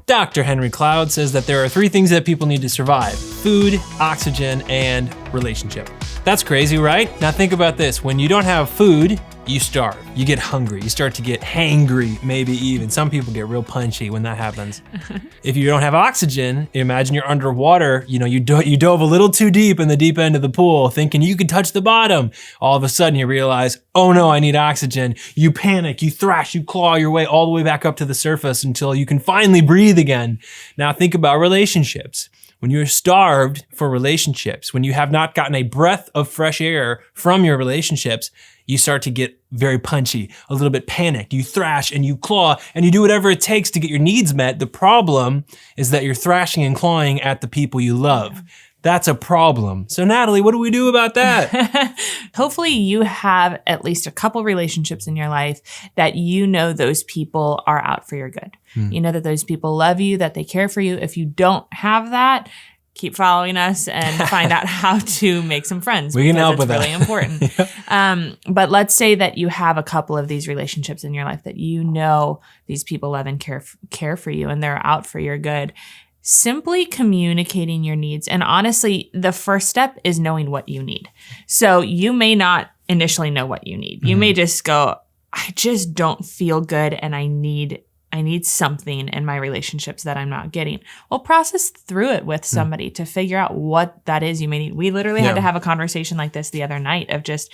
Dr. Henry Cloud says that there are 3 things that people need to survive: food, oxygen, and relationship. That's crazy, right? Now think about this. When you don't have food, you starve. You get hungry. You start to get hangry, maybe even. Some people get real punchy when that happens. If you don't have oxygen, imagine you're underwater. You dove a little too deep in the deep end of the pool thinking you could touch the bottom. All of a sudden you realize, oh no, I need oxygen. You panic, you thrash, you claw your way all the way back up to the surface until you can finally breathe again. Now think about relationships. When you're starved for relationships, when you have not gotten a breath of fresh air from your relationships, you start to get very punchy, a little bit panicked. You thrash and you claw and you do whatever it takes to get your needs met. The problem is that you're thrashing and clawing at the people you love. That's a problem. So Natalie, what do we do about that? Hopefully you have at least a couple relationships in your life that you know those people are out for your good. You know that those people love you, that they care for you. If you don't have that, keep following us and find out how to make some friends. We can help with that. It's really important. But let's say that you have a couple of these relationships in your life that you know these people love and care for you and they're out for your good. Simply communicating your needs. And honestly, the first step is knowing what you need. So you may not initially know what you need. You may just go, I just don't feel good and I need something in my relationships that I'm not getting. Well, process through it with somebody to figure out what that is you may need. We literally had to have a conversation like this the other night of just,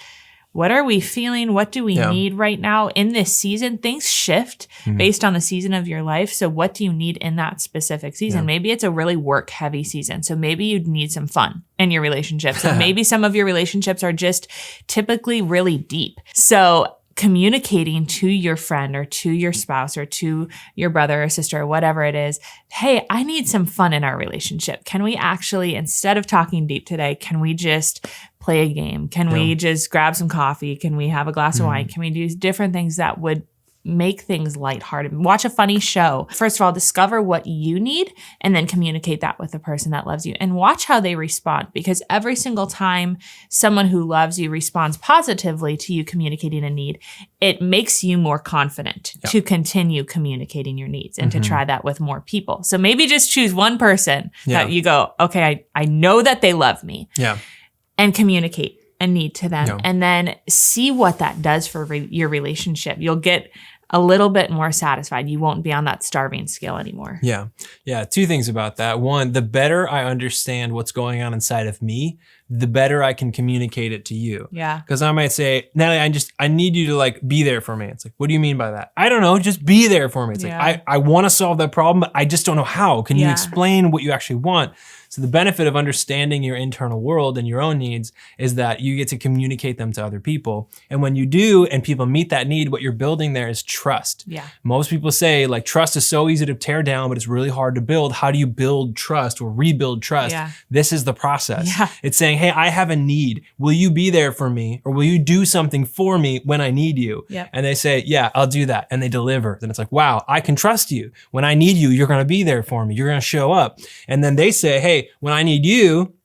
what are we feeling? What do we need right now in this season? Things shift based on the season of your life. So what do you need in that specific season? Maybe it's a really work heavy season. So maybe you need some fun in your relationships. And maybe some of your relationships are just typically really deep. So communicating to your friend or to your spouse or to your brother or sister or whatever it is, hey, I need some fun in our relationship. Can we actually, instead of talking deep today, can we just play a game? Can we just grab some coffee? Can we have a glass of wine? Can we do different things that would make things lighthearted? Watch a funny show. First of all, discover what you need and then communicate that with the person that loves you and watch how they respond, because every single time someone who loves you responds positively to you communicating a need, it makes you more confident to continue communicating your needs and to try that with more people. So maybe just choose one person that you go, okay, I know that they love me, and communicate a need to them and then see what that does for your relationship. You'll get a little bit more satisfied. You won't be on that starving scale anymore. Yeah. 2 things about that. One, the better I understand what's going on inside of me, the better I can communicate it to you. Yeah. Because I might say, Natalie, I need you to like be there for me. It's like, what do you mean by that? I don't know. Just be there for me. It's like, I want to solve that problem, but I just don't know how. Can you explain what you actually want? So the benefit of understanding your internal world and your own needs is that you get to communicate them to other people. And when you do, and people meet that need, what you're building there is trust. Yeah. Most people say like trust is so easy to tear down, but it's really hard to build. How do you build trust or rebuild trust? Yeah. This is the process. Yeah. It's saying, hey, I have a need. Will you be there for me? Or will you do something for me when I need you? Yep. And they say, yeah, I'll do that. And they deliver. Then it's like, wow, I can trust you. When I need you, you're going to be there for me. You're going to show up. And then they say, hey, when I need you,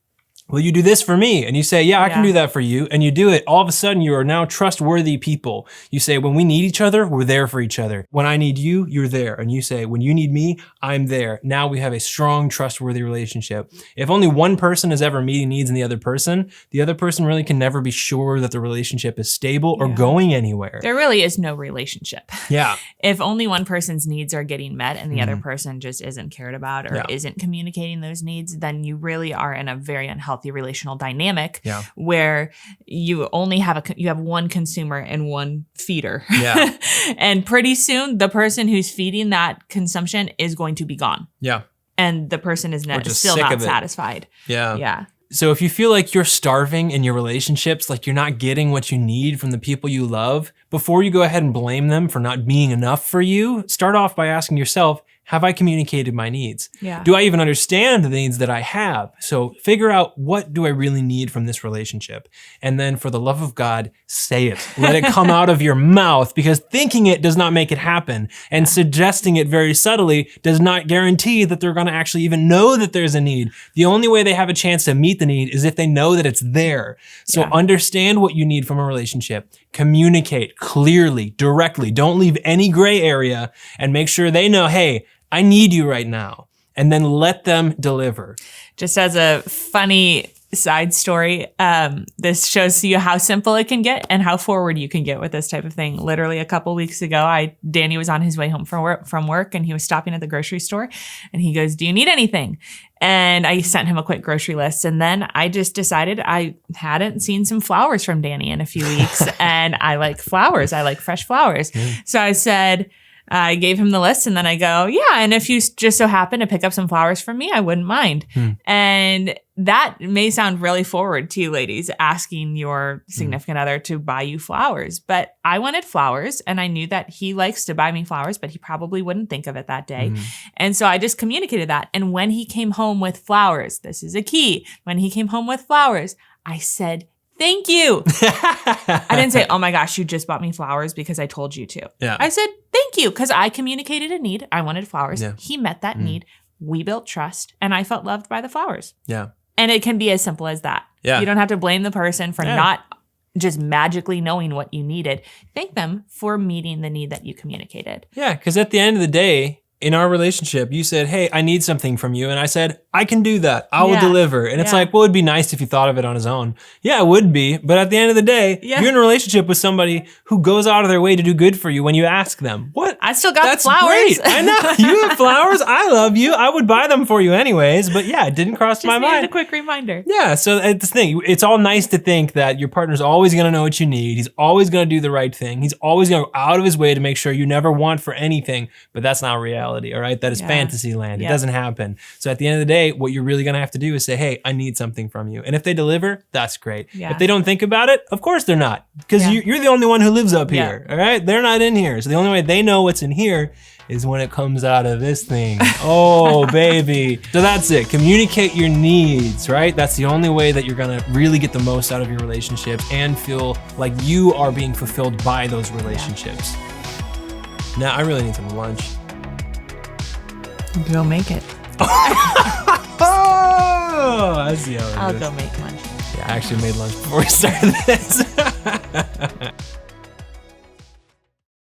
will you do this for me? And you say, yeah, I can do that for you. And you do it. All of a sudden, you are now trustworthy people. You say, when we need each other, we're there for each other. When I need you, you're there. And you say, when you need me, I'm there. Now we have a strong, trustworthy relationship. If only one person is ever meeting needs in the other person really can never be sure that the relationship is stable or going anywhere. There really is no relationship. Yeah. If only one person's needs are getting met and the other person just isn't cared about or isn't communicating those needs, then you really are in a very unhealthy relational dynamic where you only have you have one consumer and one feeder. Yeah. And pretty soon the person who's feeding that consumption is going to be gone. Yeah. And the person is still not satisfied. Yeah. Yeah. So if you feel like you're starving in your relationships, like you're not getting what you need from the people you love, before you go ahead and blame them for not being enough for you, start off by asking yourself, have I communicated my needs? Yeah. Do I even understand the needs that I have? So figure out, what do I really need from this relationship? And then for the love of God, say it. Let it come out of your mouth, because thinking it does not make it happen. And suggesting it very subtly does not guarantee that they're going to actually even know that there's a need. The only way they have a chance to meet the need is if they know that it's there. So understand what you need from a relationship. Communicate clearly, directly. Don't leave any gray area, and make sure they know, hey, I need you right now. And then let them deliver. Just as a funny side story, this shows you how simple it can get and how forward you can get with this type of thing. Literally a couple weeks ago, Danny was on his way home from work and he was stopping at the grocery store and he goes, "Do you need anything?" And I sent him a quick grocery list. And then I just decided I hadn't seen some flowers from Danny in a few weeks. And I like flowers. I like fresh flowers. So I said, I gave him the list and then I go, yeah, and if you just so happen to pick up some flowers from me, I wouldn't mind. And that may sound really forward to you ladies, asking your significant other to buy you flowers. But I wanted flowers and I knew that he likes to buy me flowers, but he probably wouldn't think of it that day. And so I just communicated that. And when he came home with flowers, this is a key. When he came home with flowers, I said, "Thank you." I didn't say, "Oh my gosh, you just bought me flowers because I told you to." Yeah. I said, "Thank you," because I communicated a need. I wanted flowers. Yeah. He met that need. We built trust and I felt loved by the flowers. Yeah. And it can be as simple as that. Yeah. You don't have to blame the person for not just magically knowing what you needed. Thank them for meeting the need that you communicated. Yeah, because at the end of the day, in our relationship, you said, "Hey, I need something from you." And I said, "I can do that. I will deliver." And it's like, well, it'd be nice if you thought of it on his own. Yeah, it would be. But at the end of the day, you're in a relationship with somebody who goes out of their way to do good for you when you ask them. What? I still got That's the flowers. Great. I know. You have flowers. I love you. I would buy them for you anyways. But yeah, it didn't cross my mind. A quick reminder. Yeah, so it's the thing. It's all nice to think that your partner's always going to know what you need. He's always going to do the right thing. He's always going to go out of his way to make sure you never want for anything. But that's not reality, all right? That is fantasy land. It doesn't happen. So at the end of the day, what you're really going to have to do is say, "Hey, I need something from you." And if they deliver, that's great. If they don't think about it, of course they're not. Because you're the only one who lives up here, all right? They're not in here. So the only way they know what's in here is when it comes out of this thing. Oh, baby. So that's it. Communicate your needs, right? That's the only way that you're gonna really get the most out of your relationship and feel like you are being fulfilled by those relationships. Now, I really need some lunch. Go make it. Oh, I see how it is. I'll go make lunch. Yeah, I actually made lunch before we started this.